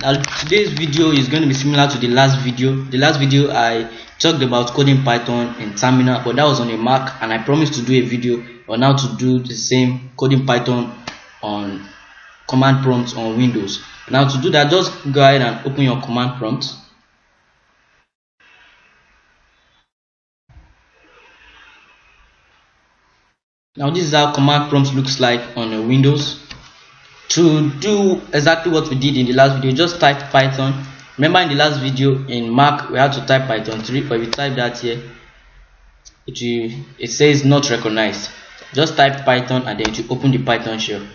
Today's video is going to be similar to the last video. The last video I talked about coding Python in terminal, but that was on a Mac, and I promised to do a video on how to do the same coding Python on command prompts on Windows. Now to do that, just go ahead and open your command prompt. Now this is how command prompt looks like on a Windows. To do exactly what we did in the last video, just type Python. Remember in the last video in Mac we had to type Python 3, but if you type that here, it says not recognized. Just type Python and then it will open the Python shell.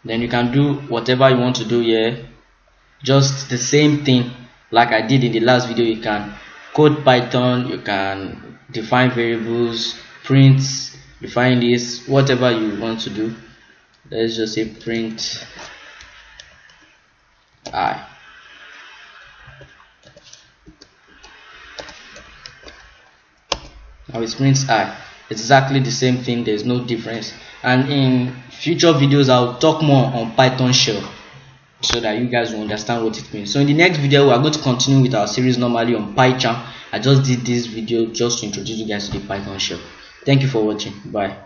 Then you can do whatever you want to do here. Just the same thing like I did in the last video. You can code Python, you can define variables, print, define this, whatever you want to do. Let's just say print I. Now it prints I. It's exactly the same thing, there's no difference. And in future videos I'll talk more on Python shell so that you guys will understand what it means. So in the next video we are going to continue with our series normally on PyCharm. I just did this video just to introduce you guys to the Python shell. Thank you for watching. Bye.